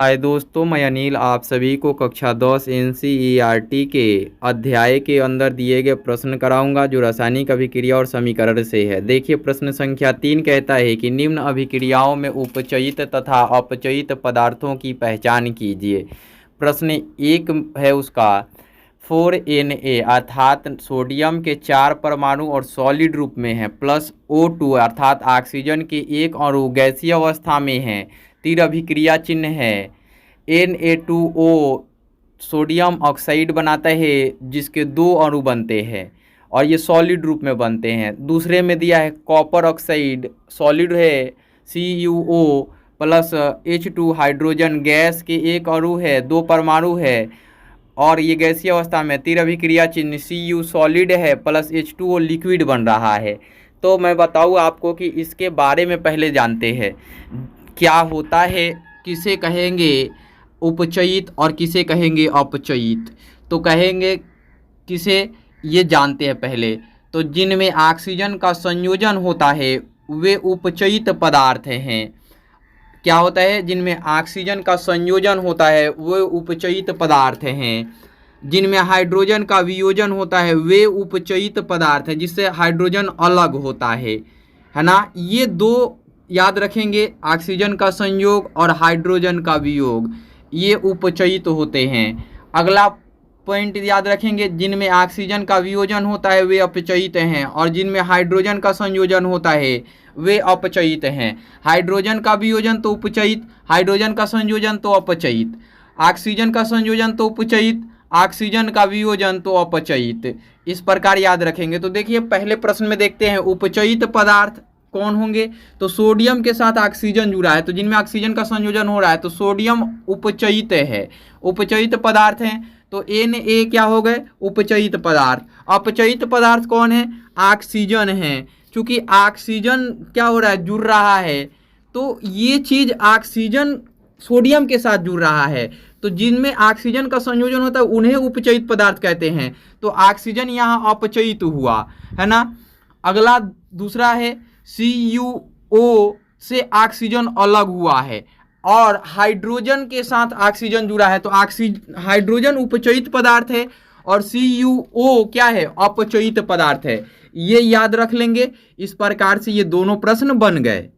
हाय दोस्तों, मैं अनिल आप सभी को कक्षा 10 एनसीईआरटी के अध्याय के अंदर दिए गए प्रश्न कराऊंगा जो रासायनिक अभिक्रिया और समीकरण से है। देखिए, प्रश्न संख्या 3 कहता है कि निम्न अभिक्रियाओं में उपचयित तथा अपचयित पदार्थों की पहचान कीजिए। प्रश्न 1 है उसका 4Na अर्थात सोडियम के 4 परमाणु और सॉलिड रूप में है, प्लस O2 अर्थात ऑक्सीजन के एक अणु गैसीय अवस्था में है। तीर अभिक्रिया चिन्ह है। Na2O सोडियम ऑक्साइड बनाता है जिसके 2 अणु बनते हैं और ये सॉलिड रूप में बनते हैं। दूसरे में दिया है कॉपर ऑक्साइड सॉलिड है CuO plus H2 hydrogen gas के एक अणु है, 2 परमाणु है और ये गैसीय अवस्था में। तीर अभिक्रिया चिन्ह Cu सॉलिड है प्लस H2O लिक्विड बन रहा है। तो मैं बताऊँ आपको कि इसके बारे में पहले जानते हैं क्या होता है, किसे कहेंगे उपचयित और किसे कहेंगे अपचयित। तो कहेंगे किसे, ये जानते हैं पहले। तो जिनमें ऑक्सीजन का संयोजन होता है वे उपचयित पदार्थ हैं। क्या होता है? जिनमें ऑक्सीजन का संयोजन होता है वे उपचयित पदार्थ हैं। जिनमें हाइड्रोजन का वियोजन होता है वे उपचयित पदार्थ हैं, जिससे हाइड्रोजन अलग होता है ना। ये दो याद रखेंगे, ऑक्सीजन का संयोग और हाइड्रोजन का वियोग, ये उपचयित होते हैं। अगला पॉइंट याद रखेंगे, जिनमें ऑक्सीजन का वियोजन होता है वे अपचयित हैं और जिनमें हाइड्रोजन का संयोजन होता है वे अपचयित हैं। हाइड्रोजन का वियोजन तो उपचयित, हाइड्रोजन का संयोजन तो अपचयित, ऑक्सीजन का संयोजन तो उपचयित, ऑक्सीजन का वियोजन तो अपचयित। इस प्रकार याद रखेंगे। तो देखिए, पहले प्रश्न में देखते हैं उपचयित पदार्थ कौन होंगे। तो सोडियम के साथ ऑक्सीजन जुड़ा है, तो जिनमें ऑक्सीजन का संयोजन हो रहा है तो सोडियम उपचयित है, उपचयित पदार्थ हैं। तो Na क्या हो गए? उपचयित पदार्थ। अपचयित पदार्थ कौन है? ऑक्सीजन है। क्योंकि ऑक्सीजन क्या हो रहा है? जुड़ रहा है। तो ये चीज ऑक्सीजन सोडियम के साथ जुड़ रहा है, तो जिनमें ऑक्सीजन का संयोजन होता है उन्हें उपचयित पदार्थ कहते हैं। तो ऑक्सीजन यहाँ अपचयित हुआ, है ना। अगला दूसरा है CuO से ऑक्सीजन अलग हुआ है और हाइड्रोजन के साथ ऑक्सीजन जुड़ा है, तो हाइड्रोजन उपचयित पदार्थ है और CuO क्या है? अपचयित पदार्थ है। ये याद रख लेंगे। इस प्रकार से ये दोनों प्रश्न बन गए।